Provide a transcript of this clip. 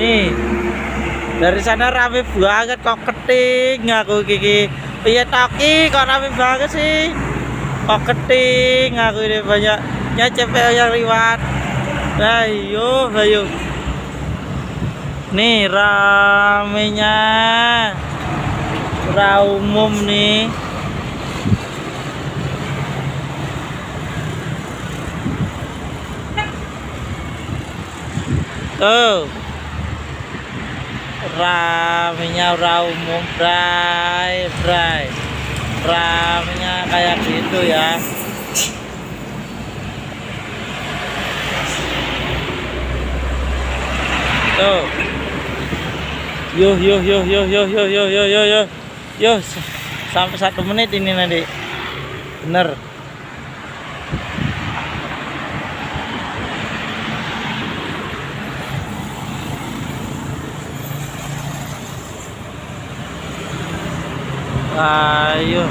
Nih, dari sana rame banget kok keting aku gigi. Iya Toki kok rame banget sih. Kok keting aku ini banyaknya cepet yang liwat. Ayo, ayo. Nih ramenya. Umum nih. Tuh. Ramenya umum, bray. Ramenya kayak gitu ya. Tuh. Yo, sampai 1 menit ini nanti. Bener. Ayo.